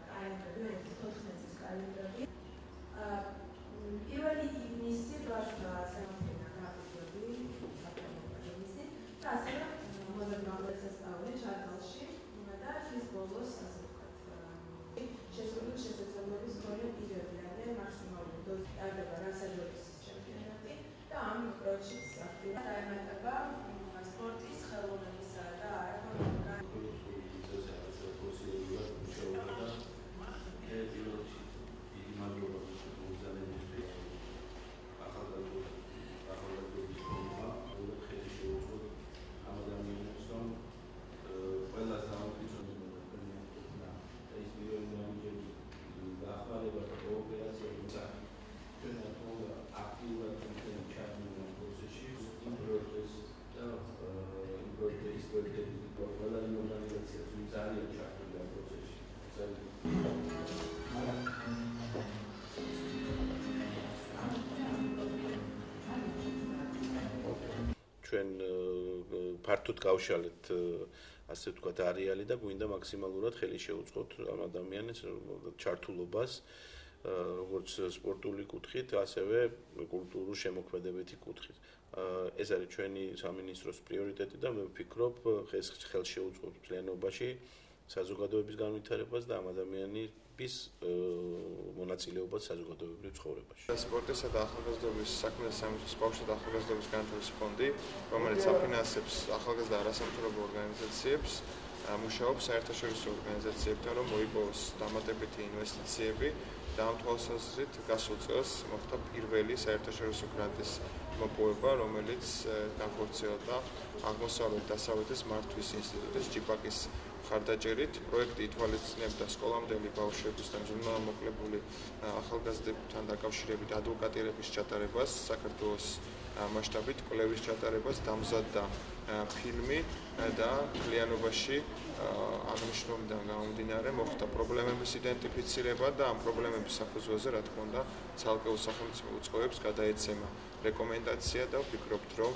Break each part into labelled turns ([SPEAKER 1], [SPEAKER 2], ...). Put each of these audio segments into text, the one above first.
[SPEAKER 1] კალენდარი 14 წლის კალენდარი. პირველი ივნისი გვაქვს სამფენა გაფრთხილები აკადემიაში და ასევე მოდერნული სასწავლებელი ჩარგალში და ის ბოლოს ასე ვთქვათ შესრულების შესაძლებლობის მქონე პირები არიან მაქსიმალური დოზის ტარდება რასაჯოლის ჩემპიონატი და ამ პროექტშიც აქტიურად დაემატება სპორტის ხელოვნებისა და
[SPEAKER 2] ჩვენ ფართოდ გავშალეთ ასე ვთქვათ არეალი და გვინდა მაქსიმალურად ხელი შეუწყოთ ამ ადამიანებს ჩართულობას როგორც სპორტული კუთხით, ასევე კულტურულ შემოქმედებითი კუთხით. ეს არის ჩვენი სამინისტროს პრიორიტეტი და მე ვფიქრობ, ხელ შეუწყოთ მთლიანობაში საზოგადოების განვითარებას და ამ ადამიანების მონაწილეობას საზოგადოებრივ ცხოვრებაში.
[SPEAKER 3] სპორტისა და ახალგაზრდობის საქმეთა სამინისტროს ბავშვთა და ახალგაზრდობის განვითარების ფონდი, რომელიც აფინანსებს ახალგაზრდა არასამთავრობო ორგანიზაციებს, მუშაობს საერთაშორისო ორგანიზაციებთან, რომ მოიპოვოს დამატებითი ინვესტიციები და ამ თვალსაზრისით გასულ წელს მოხდა პირველი საერთაშორისო გრანტის მოპოვება, რომელიც განხორციელდა აღმოსავლეთ დასავლეთის მართვის ინსტიტუტის ჯიპაკის მხარდაჭერით. პროექტი ითვალისწინებდა სკოლამდელი ბავშვების და მზრუნველმოკლებული ახალგაზრდებთან დაკავშირებით ადვოკატირების ჩატარებას, საქართველოს მასშტაბით კვლევის ჩატარებას, დამზადდა ფილმი და მთლიანობაში აღნიშნულიდან გამომდინარე მოხდა პრობლემების იდენტიფიცირება და ამ პრობლემების საფუძველზე, რა თქმა უნდა, ცალკეულ სახელმწიფო უწყობებს გადაეცემა რეკომენდაცია და ვფიქრობთ, რომ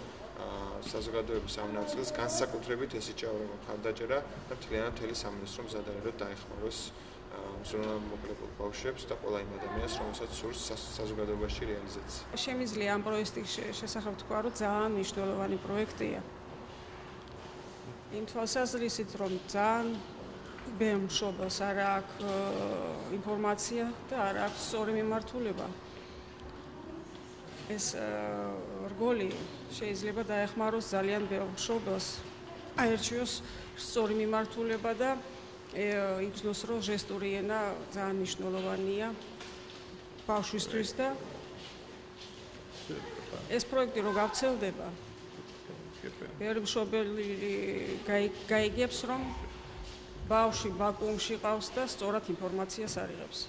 [SPEAKER 3] საზოგადოების ამ ნაწილს განსაკუთრებით ეს იჭავრება მხარდაჭერა და მთელი სამინისტრო მზად არის, რომ დაეხმაროს მზრუნველმოკლebul ბავშვებს და ყველა იმ ადამიანს, რომელსაც სურს საზოგადოებაში რეალიზაცია.
[SPEAKER 4] Შემიძლია ამ პროექტის შესახებ თქვა, რომ ძალიან მნიშვნელოვანი პროექტია. იმ თვალსაზრისით, რომ ძალიან ბევრ მშობელს არ აქვს ინფორმაცია და არ აქვს სწორი მიმართულება. ეს რგოლი შეიძლება დაეხმაროს ძალიან ბევრ მშობელს, აერჩიოს სწორი მიმართულება და იგრძნოს, რომ ჟესტური ენა ძალიან მნიშვნელოვანია ბავშვისთვის და ეს პროექტი რო გავრცელდება, ბევრი მშობელი გაიგებს, რომ ბავშვი ვაკუუმში ყავს და სწორად ინფორმაციას არ იღებს.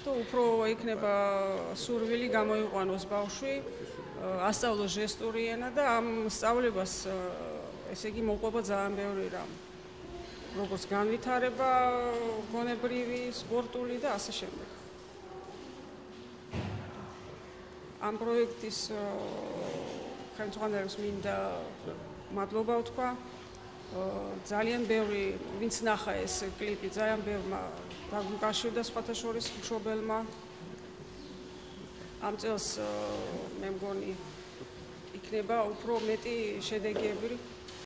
[SPEAKER 4] და უფრო იქნება სურვილი გამოიყვანოს ბავშვი, ასწავლოს ჟესტური ენა და ამ სწავლებას ესე იგი მოყვება ძალიან ბევრი რამ. როგორც განვითარება, გონებრივი, სპორტული და ასე შემდეგ. ამ პროექტის ხელმძღვანელებს მინდა მადლობა ვთქვა. ძალიან ბევრი, ვინც ნახა ეს კლიპი, ძალიან ბევრმა დაგუკავშირდა სხვათა შორის მშობელმა. ამ წელს მე მგონი იქნება უფრო მეტი შედეგები